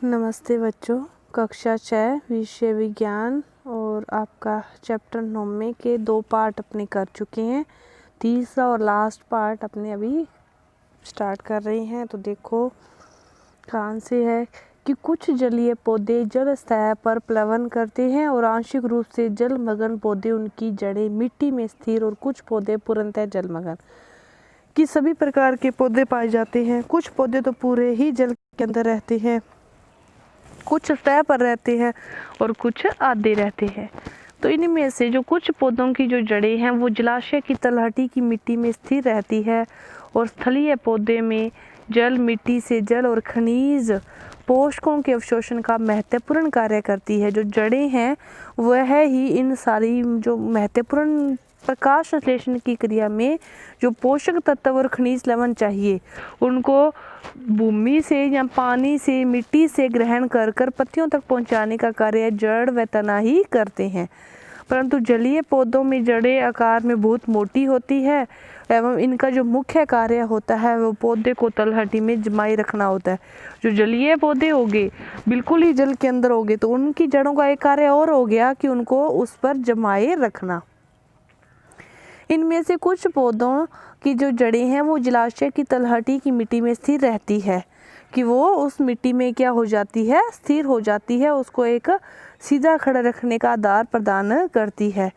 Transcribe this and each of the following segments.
नमस्ते बच्चों, कक्षा 6 विषय विज्ञान और आपका चैप्टर 9 में के 2 पार्ट अपने कर चुके हैं। तीसरा और लास्ट पार्ट अपने अभी स्टार्ट कर रहे हैं। तो देखो कहाँ से है कि कुछ जलीय पौधे जल सतह पर प्लवन करते हैं और आंशिक रूप से जलमग्न पौधे उनकी जड़ें मिट्टी में स्थिर और कुछ पौधे पूर्णतः जलमग्न कि सभी प्रकार के पौधे पाए जाते हैं। कुछ पौधे तो पूरे ही जल के अंदर रहते हैं, कुछ सतह पर रहते हैं और कुछ आधे रहते हैं। तो इनमें से जो कुछ पौधों की जो जड़ें हैं वो जलाशय की तलहटी की मिट्टी में स्थिर रहती है और स्थलीय पौधे में जल मिट्टी से जल और खनिज पोषकों के अवशोषण का महत्वपूर्ण कार्य करती है। जो जड़ें हैं वह ही इन सारी जो महत्वपूर्ण प्रकाश संश्लेषण की क्रिया में जो पोषक तत्व और खनिज लवण चाहिए उनको भूमि से या पानी से मिट्टी से ग्रहण कर कर पत्तियों तक पहुंचाने का कार्य जड़ व तना ही करते हैं। परंतु जलीय पौधों में जड़ें आकार में बहुत मोटी होती है एवं इनका जो मुख्य कार्य होता है वो पौधे को तलहटी में जमाए रखना होता है। जो जलीय पौधे होंगे बिल्कुल ही जल के अंदर होंगे तो उनकी जड़ों का एक कार्य और हो गया कि उनको उस पर जमाए रखना। इनमें से कुछ पौधों की जो जड़ें हैं वो जलाशय की तलहटी की मिट्टी में स्थिर रहती है कि वो उस मिट्टी में क्या हो जाती है, स्थिर हो जाती है, उसको एक सीधा खड़ा रखने का आधार प्रदान करती है।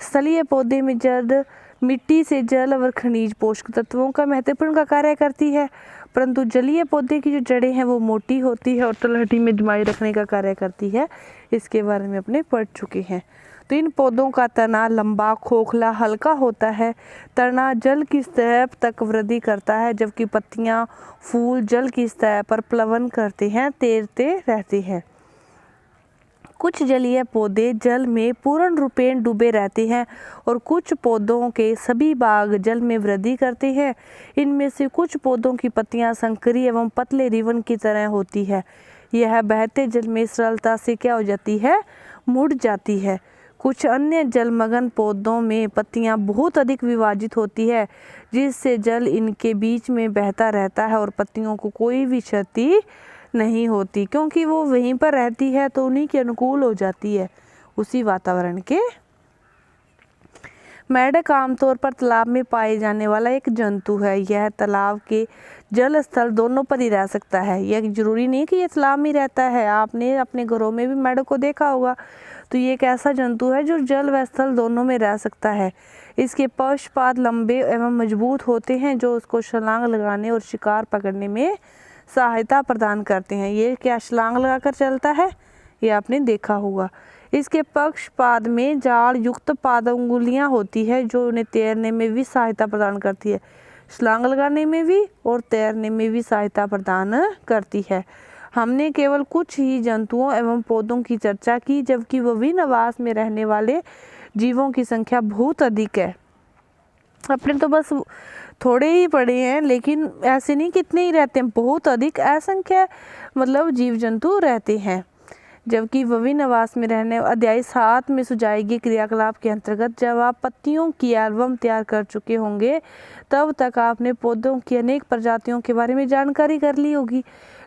स्थलीय पौधे में जड़ मिट्टी से जल और खनिज पोषक तत्वों का महत्वपूर्ण का कार्य करती है, परंतु जलीय पौधे की जो जड़ें हैं वो मोटी होती है और तलहटी में जमाए रखने का कार्य करती है। इसके बारे में अपने पढ़ चुके हैं। तो इन पौधों का तना लंबा, खोखला, हल्का होता है। तना जल की सतह तक वृद्धि करता है जबकि पत्तियां, फूल जल की सतह पर प्लवन करते हैं, तैरते रहते हैं। कुछ जलीय पौधे जल में पूर्ण रूपेण डूबे रहते हैं और कुछ पौधों के सभी भाग जल में वृद्धि करते हैं। इनमें से कुछ पौधों की पत्तियां संकरी एवं पतले रिबन की तरह होती है। यह बहते जल में सरलता से क्या हो जाती है, मुड़ जाती है। कुछ अन्य जलमग्न पौधों में पत्तियां बहुत अधिक विभाजित होती है जिससे जल इनके बीच में बहता रहता है और पत्तियों को कोई भी क्षति नहीं होती क्योंकि वो वहीं पर रहती है तो उन्हीं के अनुकूल हो जाती है उसी वातावरण के। मेंढक आमतौर पर तालाब में पाए जाने वाला एक जंतु है। यह तालाब के जल स्थल दोनों पर ही रह सकता है। यह जरूरी नहीं कि यह तालाब में रहता है, आपने अपने घरों में भी मेंढक को देखा होगा। तो ये एक ऐसा जंतु है जो जल व स्थल दोनों में रह सकता है। इसके पक्षपाद लंबे एवं मजबूत होते हैं जो उसको छलांग लगाने और शिकार पकड़ने में सहायता प्रदान करते हैं। ये क्या छलांग लगाकर चलता है, ये आपने देखा होगा। इसके पक्षपाद में जाल युक्त पादंगुलियां होती है जो उन्हें तैरने में भी सहायता प्रदान करती है, छलांग लगाने में भी और तैरने में भी सहायता प्रदान करती है। हमने केवल कुछ ही जंतुओं एवं पौधों की चर्चा की जबकि विभिन्न आवास में रहने वाले जीवों की संख्या बहुत अधिक है। अपने तो बस थोड़े ही पढ़े हैं लेकिन ऐसे नहीं कितने ही रहते हैं, बहुत अधिक असंख्य मतलब जीव जंतु रहते हैं। जबकि विभिन्न आवास में रहने अध्याय 7 में सुझाए गए क्रियाकलाप के अंतर्गत जब आप पत्तियों की एल्बम तैयार कर चुके होंगे तब तक आपने पौधों की अनेक प्रजातियों के बारे में जानकारी कर ली होगी।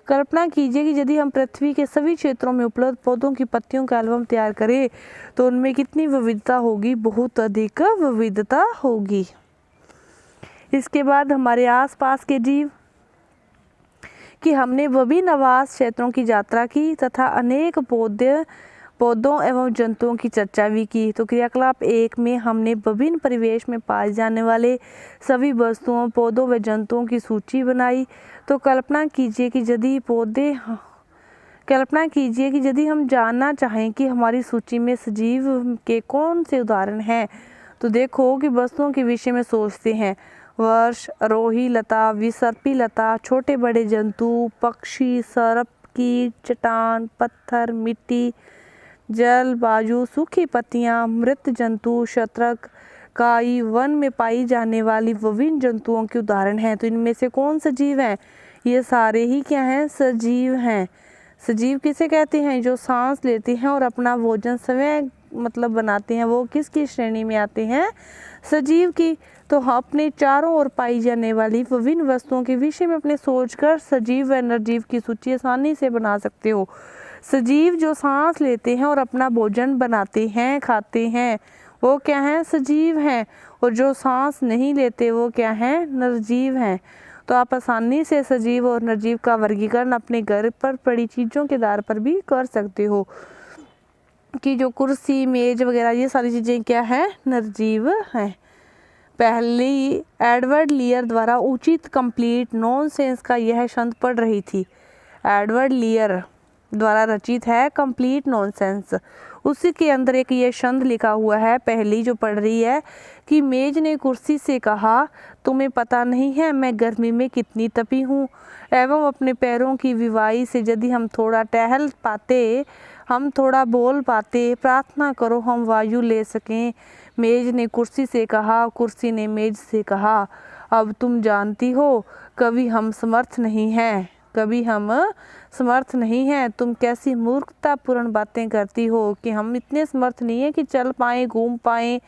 कल्पना कीजिए कि यदि हम पृथ्वी के सभी क्षेत्रों में उपलब्ध पौधों की पत्तियों का एल्बम तैयार करें तो उनमें कितनी विविधता होगी, बहुत अधिक विविधता होगी। इसके बाद हमारे आसपास के जीव कि हमने विभिन्न आवास क्षेत्रों की यात्रा की तथा अनेक पौधों एवं जंतुओं की चर्चा भी की। तो क्रियाकलाप 1 में हमने विभिन्न परिवेश में पाए जाने वाले सभी वस्तुओं, पौधों व जंतुओं की सूची बनाई। तो कल्पना कीजिए कि यदि हम जानना चाहें कि हमारी सूची में सजीव के कौन से उदाहरण हैं तो देखो कि वस्तुओं के विषय में सोचते हैं। वर्ष, आरोही लता, विसर्पी लता, छोटे बड़े जंतु, पक्षी, सर्प, कीट, चट्टान, पत्थर, मिट्टी, जल, वायु, सूखी पत्तियां, मृत जंतु, शत्रक, काई, वन में पाई जाने वाली विभिन्न जंतुओं के उदाहरण हैं। तो इनमें से कौन सजीव हैं? ये सारे ही क्या हैं? सजीव हैं। सजीव किसे कहते हैं? जो सांस लेते हैं और अपना भोजन स्वयं मतलब बनाते हैं, वो किसकी श्रेणी में आते हैं? सजीव की। तो अपने चारों ओर पाई जाने वाली विभिन्न वस्तुओं के विषय में अपने सोचकर सजीव व निर्जीव की सूची आसानी से बना सकते हो। सजीव जो सांस लेते हैं और अपना भोजन बनाते हैं, खाते हैं, वो क्या हैं? सजीव हैं। और जो सांस नहीं लेते वो क्या हैं? निर्जीव हैं। तो आप आसानी से सजीव और निर्जीव का वर्गीकरण अपने घर पर पड़ी चीज़ों के आधार पर भी कर सकते हो कि जो कुर्सी, मेज वगैरह ये सारी चीज़ें क्या हैं? निर्जीव हैं। पहली एडवर्ड लियर द्वारा उचित कंप्लीट नॉनसेंस का यह छंद पढ़ रही थी। एडवर्ड लियर द्वारा रचित है कंप्लीट नॉनसेंस। उसी के अंदर एक ये छंद लिखा हुआ है, पहली जो पढ़ रही है कि मेज ने कुर्सी से कहा, तुम्हें पता नहीं है मैं गर्मी में कितनी तपी हूँ, एवं अपने पैरों की विवाई से यदि हम थोड़ा टहल पाते, हम थोड़ा बोल पाते, प्रार्थना करो हम वायु ले सकें। मेज ने कुर्सी से कहा, कुर्सी ने मेज से कहा, अब तुम जानती हो कभी हम समर्थ नहीं हैं, कभी हम समर्थ नहीं हैं। तुम कैसी मूर्खतापूर्ण बातें करती हो कि हम इतने समर्थ नहीं हैं कि चल पाएँ, घूम पाएँ,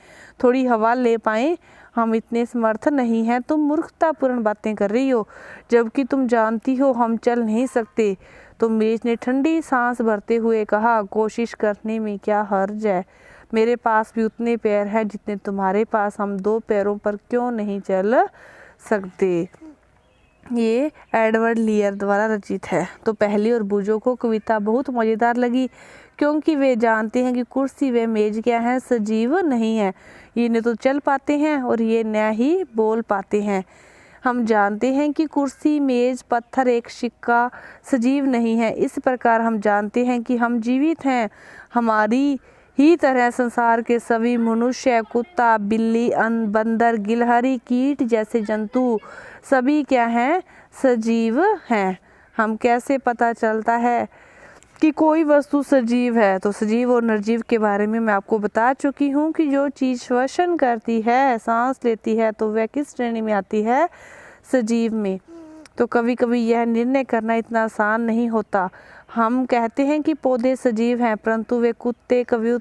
थोड़ी हवा ले पाएँ, हम इतने समर्थ नहीं हैं। तुम मूर्खतापूर्ण बातें कर रही हो, जबकि तुम जानती हो हम चल नहीं सकते। तो मेज ने ठंडी सांस भरते हुए कहा, कोशिश करने में क्या हर्ज है, मेरे पास भी उतने पैर हैं जितने तुम्हारे पास, हम 2 पैरों पर क्यों नहीं चल सकते। ये एडवर्ड लियर द्वारा रचित है। तो पहली और बूजो को कविता बहुत मज़ेदार लगी क्योंकि वे जानते हैं कि कुर्सी व मेज क्या है? सजीव नहीं है। ये न तो चल पाते हैं और ये न ही बोल पाते हैं। हम जानते हैं कि कुर्सी, मेज, पत्थर, एक सिक्का सजीव नहीं है। इस प्रकार हम जानते हैं कि हम जीवित हैं। हमारी ही तरह संसार के सभी मनुष्य, कुत्ता, बिल्ली, बंदर, गिलहरी, कीट जैसे जंतु सभी क्या हैं? सजीव हैं। हम कैसे पता चलता है कि कोई वस्तु सजीव है? तो सजीव और निर्जीव के बारे में मैं आपको बता चुकी हूँ कि जो चीज़ श्वसन करती है, सांस लेती है, तो वह किस श्रेणी में आती है? सजीव में। तो कभी कभी यह निर्णय करना इतना आसान नहीं होता। हम कहते हैं कि पौधे सजीव हैं, परंतु वे कुत्ते कभी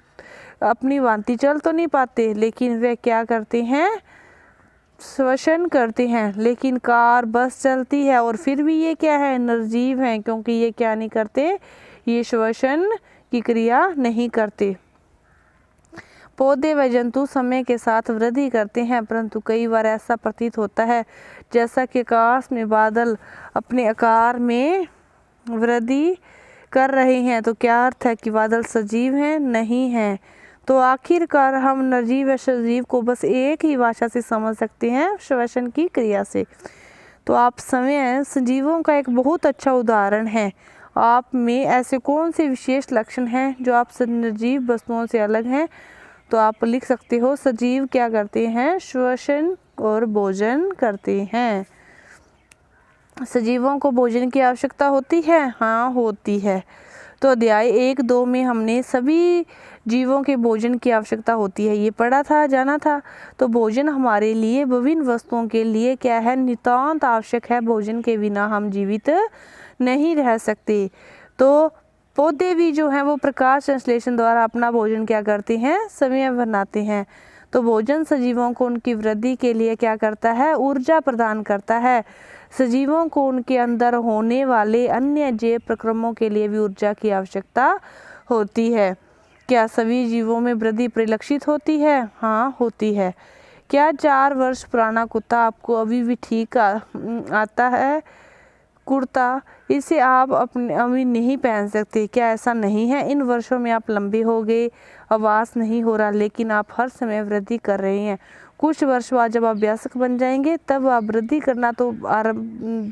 अपनी भांति चल तो नहीं पाते, लेकिन वे क्या करते हैं? श्वसन करते हैं। लेकिन कार, बस चलती है और फिर भी ये क्या है? निर्जीव हैं, क्योंकि ये क्या नहीं करते? ये श्वसन की क्रिया नहीं करते। पौधे व जंतु समय के साथ वृद्धि करते हैं, परंतु कई बार ऐसा प्रतीत होता है जैसा कि आकाश में बादल अपने आकार में वृद्धि कर रहे हैं। तो क्या अर्थ है कि बादल सजीव हैं? नहीं हैं। तो आखिरकार हम निर्जीव व सजीव को बस एक ही भाषा से समझ सकते हैं, श्वसन की क्रिया से। तो आप समय सजीवों का एक बहुत अच्छा उदाहरण है। आप में ऐसे कौन से विशेष लक्षण हैं जो आप निर्जीव वस्तुओं से अलग हैं? तो आप लिख सकते हो, सजीव क्या करते हैं? श्वसन और भोजन करते हैं। सजीवों को भोजन की आवश्यकता होती है? हाँ, होती है। तो अध्याय 1-2 में हमने सभी जीवों के भोजन की आवश्यकता होती है ये पढ़ा था, जाना था। तो भोजन हमारे लिए, विभिन्न वस्तुओं के लिए क्या है? नितांत आवश्यक है। भोजन के बिना हम जीवित नहीं रह सकते। तो पौधे भी जो हैं वो प्रकाश संश्लेषण द्वारा अपना भोजन क्या करते हैं? समय बनाते हैं। तो भोजन सजीवों को उनकी वृद्धि के लिए क्या करता है? ऊर्जा प्रदान करता है। सजीवों को उनके अंदर होने वाले अन्य जैव प्रक्रमों के लिए भी ऊर्जा की आवश्यकता होती है। क्या सभी जीवों में वृद्धि परिलक्षित होती है? हाँ, होती है। क्या 4 वर्ष पुराना कुत्ता आपको अभी भी ठीक आता है? कुर्ता इसे आप अपने अभी नहीं पहन सकते, क्या ऐसा नहीं है? इन वर्षों में आप लंबे हो गए, आवास नहीं हो रहा, लेकिन आप हर समय वृद्धि कर रहे हैं। कुछ वर्ष बाद जब आप वयस्क बन जाएंगे तब आप वृद्धि करना तो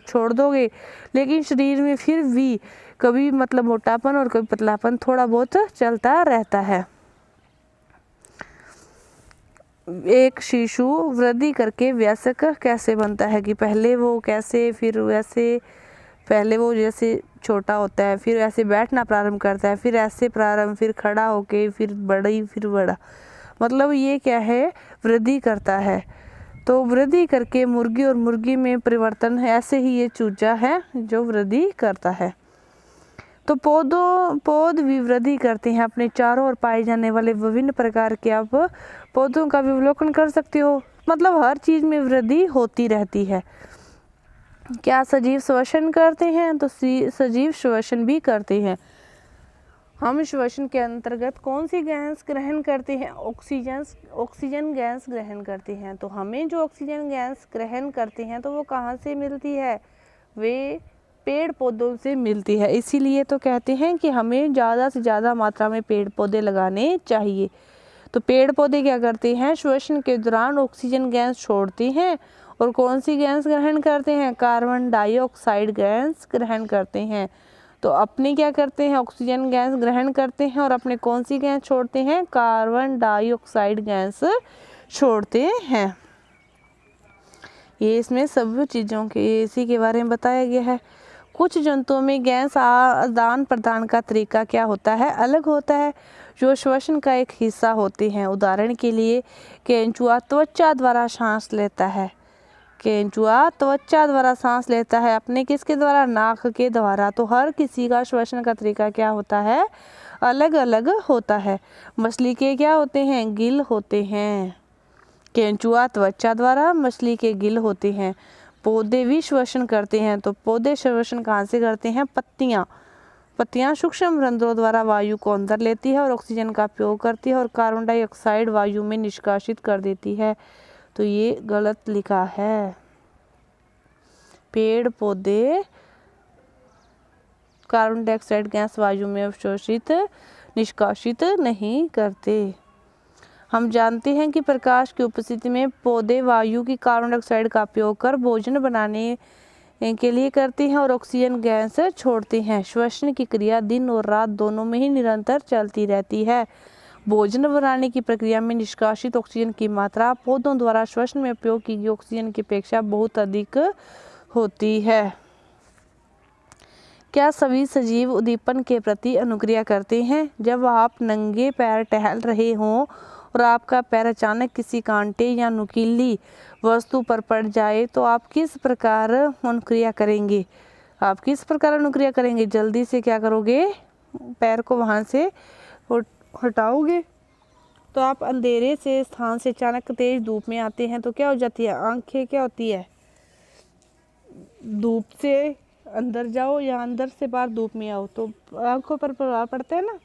छोड़ दोगे, लेकिन शरीर में फिर भी कभी मतलब मोटापन और कभी पतलापन थोड़ा बहुत चलता रहता है। एक शिशु वृद्धि करके वयस्क कैसे बनता है कि पहले वो कैसे, फिर वैसे, पहले वो जैसे छोटा होता है, फिर ऐसे बैठना प्रारंभ करता है, फिर ऐसे प्रारंभ, फिर खड़ा होके, फिर बड़ी, फिर बड़ा, मतलब ये क्या है? वृद्धि करता है। तो वृद्धि करके मुर्गी और मुर्गी में परिवर्तन है, ऐसे ही ये चूजा है जो वृद्धि करता है। तो पौध भी वृद्धि करते हैं। अपने चारों ओर पाए जाने वाले विभिन्न प्रकार के आप पौधों का भी अवलोकन कर सकते हो। मतलब हर चीज़ में वृद्धि होती रहती है। क्या सजीव श्वसन करते हैं? तो सजीव श्वसन भी करते हैं। हम श्वसन के अंतर्गत कौन सी गैस ग्रहण करते हैं? ऑक्सीजन गैस ग्रहण करते हैं। तो हमें जो ऑक्सीजन गैस ग्रहण करते हैं तो वो कहाँ से मिलती है? वे पेड़ पौधों से मिलती है। इसीलिए तो कहते हैं कि हमें ज़्यादा से ज़्यादा मात्रा में पेड़ पौधे लगाने चाहिए। तो पेड़ पौधे क्या करते हैं? श्वसन के दौरान ऑक्सीजन गैस छोड़ते हैं और कौन सी गैस ग्रहण करते हैं? कार्बन डाइऑक्साइड गैस ग्रहण करते हैं। तो अपने क्या करते हैं? ऑक्सीजन गैस ग्रहण करते हैं और अपने कौन सी गैस छोड़ते हैं? कार्बन डाइऑक्साइड गैस छोड़ते हैं। ये इसमें सब चीज़ों के इसी के बारे में बताया गया है। कुछ जंतुओं में गैस आदान प्रदान का तरीका क्या होता है? अलग होता है, जो श्वसन का एक हिस्सा होते हैं। उदाहरण के लिए केंचुआ त्वचा द्वारा सांस लेता है। केंचुआ त्वचा द्वारा सांस लेता है, अपने किसके द्वारा? नाक के द्वारा। तो हर किसी का श्वसन का तरीका क्या होता है? अलग अलग होता है। मछली के क्या होते हैं? गिल होते हैं। केंचुआ त्वचा द्वारा, मछली के गिल होते हैं। पौधे भी श्वसन करते हैं। तो पौधे श्वसन कहाँ से करते हैं? पत्तियां सूक्ष्म रंध्रों द्वारा वायु को अंदर लेती है और ऑक्सीजन का उपयोग करती है और कार्बन डाइऑक्साइड वायु में निष्कासित कर देती है। तो ये गलत लिखा है। पेड़ पौधे कार्बन डाइऑक्साइड गैस वायु में अवशोषित निष्कासित नहीं करते। हम जानते हैं कि प्रकाश की उपस्थिति में पौधे वायु की कार्बन डाइऑक्साइड का उपयोग कर भोजन बनाने के लिए करते हैं और ऑक्सीजन गैस छोड़ते हैं। श्वसन की क्रिया दिन और रात दोनों में ही निरंतर चलती रहती है। भोजन बनाने की प्रक्रिया में निष्कासित ऑक्सीजन की मात्रा पौधों द्वारा श्वसन में उपयोग की गई ऑक्सीजन की अपेक्षा बहुत अधिक होती है। क्या सभी सजीव उद्दीपन के प्रति अनुक्रिया करते हैं? जब आप नंगे पैर टहल रहे हों और आपका पैर अचानक किसी कांटे या नुकीली वस्तु पर पड़ जाए तो आप किस प्रकार अनुक्रिया करेंगे? आप किस प्रकार अनुक्रिया करेंगे? जल्दी से क्या करोगे? पैर को वहाँ से हटाओगे। तो आप अंधेरे से स्थान से अचानक तेज धूप में आते हैं तो क्या हो जाती है? आंखें क्या होती है? धूप से अंदर जाओ या अंदर से बाहर धूप में आओ तो आंखों पर प्रभाव पड़ता है ना।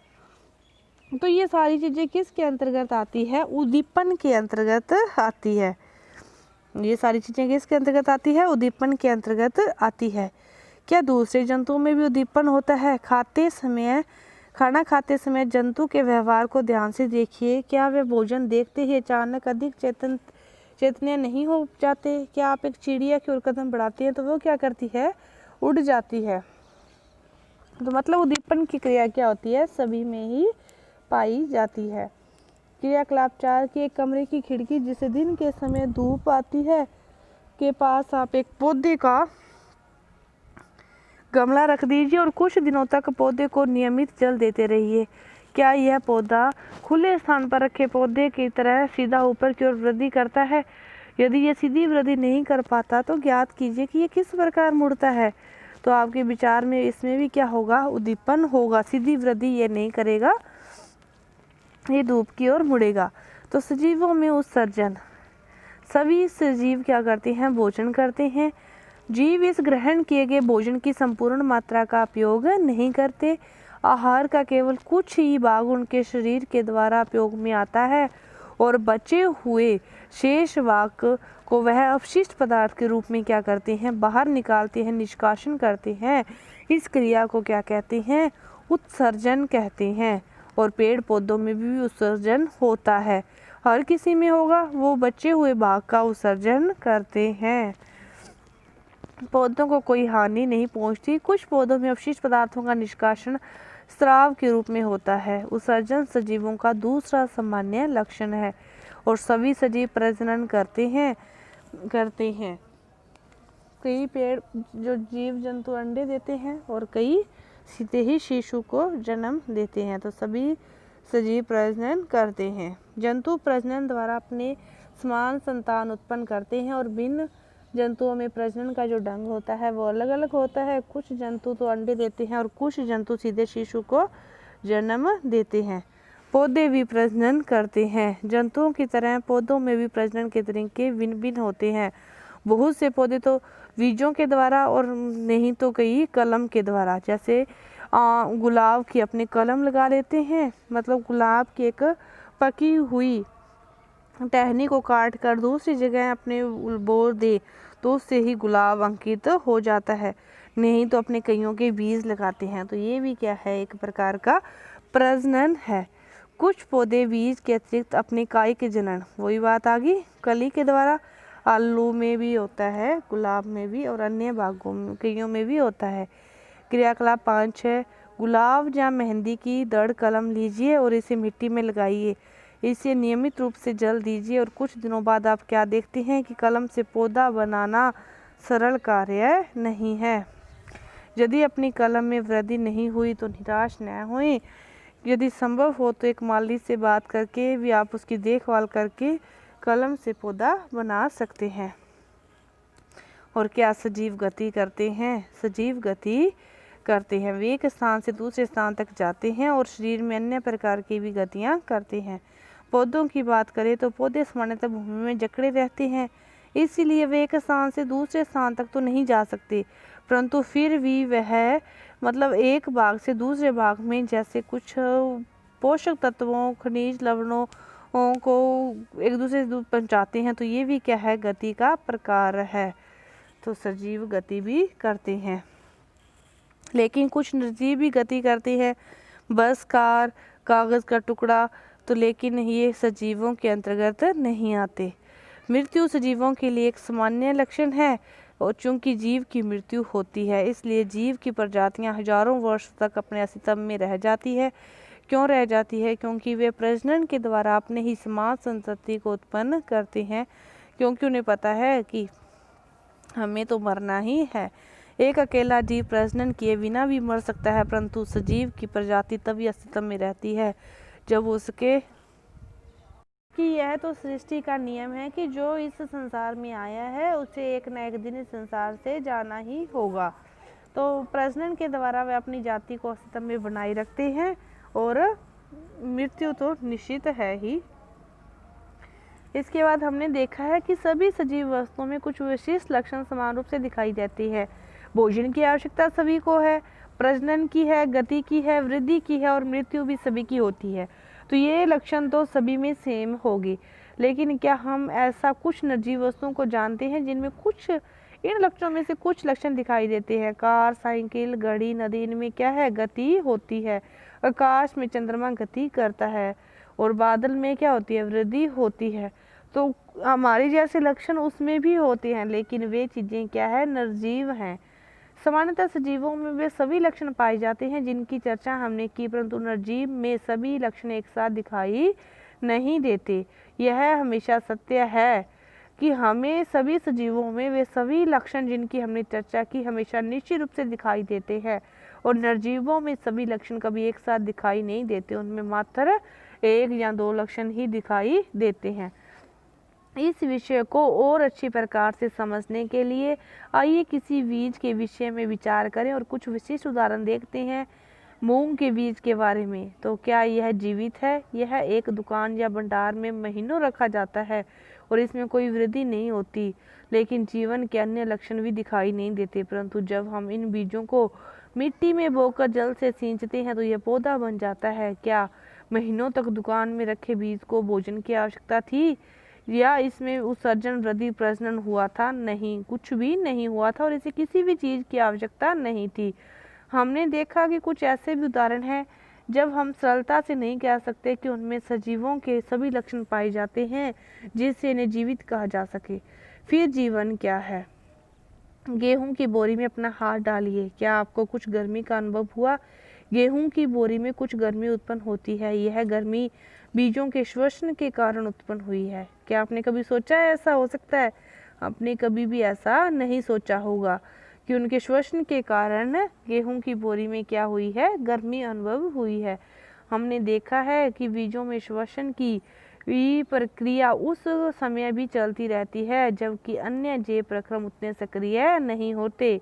तो ये सारी चीज़ें किसके अंतर्गत आती है? उद्दीपन के अंतर्गत आती है। ये सारी चीज़ें किसके अंतर्गत आती है? उद्दीपन के अंतर्गत आती है। क्या दूसरे जंतुओं में भी उद्दीपन होता है? खाना खाते समय जंतु के व्यवहार को ध्यान से देखिए। क्या वे भोजन देखते ही अचानक अधिक चेतन्य नहीं हो जाते? क्या आप एक चिड़िया की ओर कदम बढ़ाते हैं तो वो क्या करती है? उड़ जाती है। तो मतलब उद्दीपन की क्रिया क्या होती है? सभी में ही पाई जाती है। क्रियाकलाप 4 की एक कमरे की खिड़की जिसे दिन के समय धूप आती है के पास आप एक पौधे का गमला रख दीजिए और कुछ दिनों तक पौधे को नियमित जल देते रहिए। क्या यह पौधा खुले स्थान पर रखे पौधे की तरह सीधा ऊपर की ओर वृद्धि करता है? यदि यह सीधी वृद्धि नहीं कर पाता तो ज्ञात कीजिए कि यह किस प्रकार मुड़ता है। तो आपके विचार में इसमें भी क्या होगा? उद्दीपन होगा। सीधी वृद्धि ये नहीं करेगा, ये धूप की ओर मुड़ेगा। तो सजीवों में उत्सर्जन। सभी सजीव क्या करते हैं? भोजन करते हैं। जीव इस ग्रहण किए गए भोजन की संपूर्ण मात्रा का उपयोग नहीं करते। आहार का केवल कुछ ही भाग उनके शरीर के द्वारा उपयोग में आता है और बचे हुए शेष भाग को वह अपशिष्ट पदार्थ के रूप में क्या करते हैं? बाहर निकालते हैं, निष्कासन करते हैं। इस क्रिया को क्या कहते हैं? उत्सर्जन कहते हैं। और पेड़ पौधों में भी उत्सर्जन होता है। हर किसी में होगा, वो बचे हुए भाग का उत्सर्जन करते हैं। पौधों को कोई हानि नहीं पहुंचती। कुछ पौधों में अपशिष्ट पदार्थों का निष्कासन स्राव के रूप में होता है। उत्सर्जन सजीवों का दूसरा सामान्य लक्षण है और सभी सजीव प्रजनन करते हैं। कई पेड़ जो जीव जंतु अंडे देते हैं और कई सीधे ही शिशु को जन्म देते हैं। तो सभी सजीव प्रजनन करते हैं। जंतु प्रजनन द्वारा अपने समान संतान उत्पन्न करते हैं और भिन्न जंतुओं में प्रजनन का जो ढंग होता है वो अलग अलग होता है। कुछ जंतु तो अंडे देते हैं और कुछ जंतु सीधे शिशु को जन्म देते हैं। पौधे भी प्रजनन करते हैं। जंतुओं की तरह पौधों में भी प्रजनन के तरीके भिन्न भिन्न होते हैं। बहुत से पौधे तो बीजों के द्वारा और नहीं तो कई कलम के द्वारा, जैसे गुलाब की अपने कलम लगा लेते हैं, मतलब गुलाब की एक पकी हुई टहनी को काट कर दूसरी जगह अपने बो दे तो उससे ही गुलाब अंकित हो जाता है। नहीं तो अपने कईयों के बीज लगाते हैं, तो ये भी क्या है, एक प्रकार का प्रजनन है। कुछ पौधे बीज के अतिरिक्त अपने काई के जनन, वही बात आ गई, कली के द्वारा आलू में भी होता है, गुलाब में भी और अन्य भागों में कईयों में भी होता है। क्रियाकलाप 5 है। गुलाब या मेहंदी की दड़ कलम लीजिए और इसे मिट्टी में लगाइए। इसे नियमित रूप से जल दीजिए और कुछ दिनों बाद आप क्या देखते हैं कि कलम से पौधा बनाना सरल कार्य नहीं है। यदि अपनी कलम में वृद्धि नहीं हुई तो निराश न होएं। यदि संभव हो तो एक माली से बात करके भी आप उसकी देखभाल करके कलम से पौधा बना सकते हैं। और क्या सजीव गति करते हैं? सजीव गति करते हैं, वे एक स्थान से दूसरे स्थान तक जाते हैं और शरीर में अन्य प्रकार की भी गतियां करते हैं। पौधों की बात करें तो पौधे सामान्यतः भूमि में जकड़े रहते हैं, इसीलिए वे एक स्थान से दूसरे स्थान तक तो नहीं जा सकते, परंतु फिर भी वह मतलब एक भाग से दूसरे भाग में जैसे कुछ पोषक तत्वों, खनिज लवणों को एक दूसरे से दूर पहुँचाते हैं, तो ये भी क्या है, गति का प्रकार है। तो सजीव गति भी करते हैं। लेकिन कुछ निर्जीव भी गति करते हैं, बस कार, कागज़ का टुकड़ा, तो लेकिन ये सजीवों के अंतर्गत नहीं आते। मृत्यु सजीवों के लिए एक सामान्य लक्षण है और चूंकि जीव की मृत्यु होती है इसलिए जीव की प्रजातियां हजारों वर्ष तक अपने अस्तित्व में रह जाती है। क्यों रह जाती है? क्योंकि वे प्रजनन के द्वारा अपने ही समाज संतति को उत्पन्न करते हैं, क्योंकि उन्हें पता है कि हमें तो मरना ही है। एक अकेला जीव प्रजनन किए बिना भी मर सकता है, परंतु सजीव की प्रजाति तभी अस्तित्व में रहती है जब उसके कि यह तो सृष्टि का नियम है कि जो इस संसार में आया है उसे एक न एक दिन इस संसार से जाना ही होगा। तो प्रजनन के द्वारा वे अपनी जाति को अस्तित्व में बनाए रखते हैं और मृत्यु तो निश्चित है ही। इसके बाद हमने देखा है कि सभी सजीव वस्तुओं में कुछ विशिष्ट लक्षण समान रूप से दिखाई देती है। भोजन की आवश्यकता सभी को है, प्रजनन की है, गति की है, वृद्धि की है और मृत्यु भी सभी की होती है। तो ये लक्षण तो सभी में सेम होगी, लेकिन क्या हम ऐसा कुछ निर्जीव वस्तुओं को जानते हैं जिनमें कुछ इन लक्षणों में से कुछ लक्षण दिखाई देते हैं? कार, साइकिल, घड़ी, नदी, इनमें क्या है, गति होती है। आकाश में चंद्रमा गति करता है और बादल में क्या होती है, वृद्धि होती है। तो हमारे जैसे लक्षण उसमें भी होते हैं, लेकिन वे चीज़ें क्या है, निर्जीव हैं। सामान्यतः सजीवों में वे सभी लक्षण पाए जाते हैं जिनकी चर्चा हमने की, परंतु निर्जीव में सभी लक्षण एक साथ दिखाई नहीं देते। यह हमेशा सत्य है कि हमें सभी सजीवों में वे सभी लक्षण जिनकी हमने चर्चा की हमेशा निश्चित रूप से दिखाई देते हैं, और निर्जीवों में सभी लक्षण कभी एक साथ दिखाई नहीं देते, उनमें मात्र 1 या 2 लक्षण ही दिखाई देते हैं। इस विषय को और अच्छी प्रकार से समझने के लिए आइए किसी बीज के विषय में विचार करें और कुछ विशिष्ट उदाहरण देखते हैं। मूंग के बीज के बारे में, तो क्या यह जीवित है? यह एक दुकान या भंडार में महीनों रखा जाता है और इसमें कोई वृद्धि नहीं होती, लेकिन जीवन के अन्य लक्षण भी दिखाई नहीं देते, परंतु जब हम इन बीजों को मिट्टी में बोकर जल से सींचते हैं तो यह पौधा बन जाता है। क्या महीनों तक दुकान में रखे बीज को भोजन की आवश्यकता थी या इसमें उत्सर्जन, वृद्धि, प्रजनन हुआ था? नहीं, कुछ भी नहीं हुआ था और इसे किसी भी चीज़ की आवश्यकता नहीं थी। हमने देखा कि कुछ ऐसे भी उदाहरण हैं जब हम सरलता से नहीं कह सकते कि उनमें सजीवों के सभी लक्षण पाए जाते हैं जिससे इन्हें जीवित कहा जा सके। फिर जीवन क्या है? गेहूं की बोरी में अपना हाथ डालिए, क्या आपको कुछ गर्मी का अनुभव हुआ? गेहूं की बोरी में कुछ गर्मी उत्पन्न होती है, यह गर्मी बीजों के श्वसन के कारण उत्पन्न हुई है। क्या आपने कभी सोचा है ऐसा हो सकता है? आपने कभी भी ऐसा नहीं सोचा होगा कि उनके श्वसन के कारण गेहूं की बोरी में क्या हुई है, गर्मी अनुभव हुई है। हमने देखा है कि बीजों में श्वसन की प्रक्रिया उस समय भी चलती रहती है जबकि अन्य जैव प्रक्रम उतने सक्रिय नहीं होते।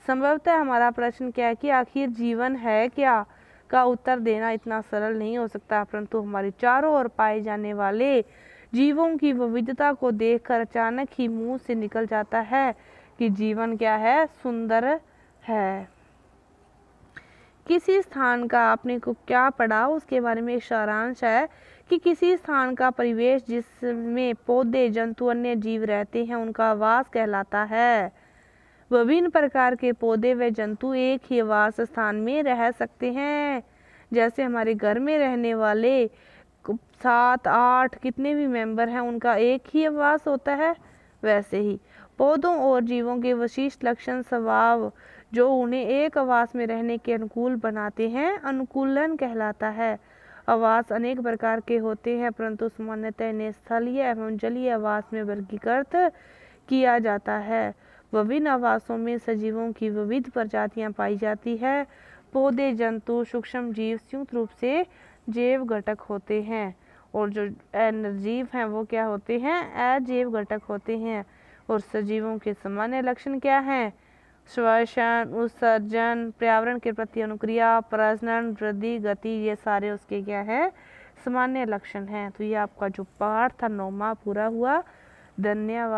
संभवतः हमारा प्रश्न क्या है कि आखिर जीवन है क्या? का उत्तर देना इतना सरल नहीं हो सकता, परंतु हमारे चारों ओर पाए जाने वाले जीवों की विविधता को देखकर अचानक ही मुंह से निकल जाता है कि जीवन क्या है, सुंदर है। किसी स्थान का आपने को क्या पढ़ा उसके बारे में सारांश है कि किसी स्थान का परिवेश जिसमें पौधे, जंतु, अन्य जीव रहते हैं उनका आवास कहलाता है। विभिन्न प्रकार के पौधे व जंतु एक ही आवास स्थान में रह सकते हैं। जैसे हमारे घर में रहने वाले 7, 8 कितने भी मेंबर हैं उनका एक ही आवास होता है, वैसे ही पौधों और जीवों के विशिष्ट लक्षण, स्वभाव जो उन्हें एक आवास में रहने के अनुकूल बनाते हैं अनुकूलन कहलाता है। आवास अनेक प्रकार के होते हैं, परंतु सामान्यतः इन्हें स्थलीय एवं जलीय आवास में वर्गीकृत किया जाता है। विभिन्न आवासों में सजीवों की विविध प्रजातियां पाई जाती है। पौधे, जंतु, सूक्ष्म जीव संयुक्त रूप से जैव घटक होते हैं और जो निर्जीव हैं वो क्या होते हैं, अजैव घटक होते हैं। और सजीवों के सामान्य लक्षण क्या हैं, श्वसन, उत्सर्जन, पर्यावरण के प्रति अनुक्रिया, प्रजनन, वृद्धि, गति, ये सारे उसके क्या है, सामान्य लक्षण हैं। तो ये आपका जो पाठ था 9वां पूरा हुआ। धन्यवाद।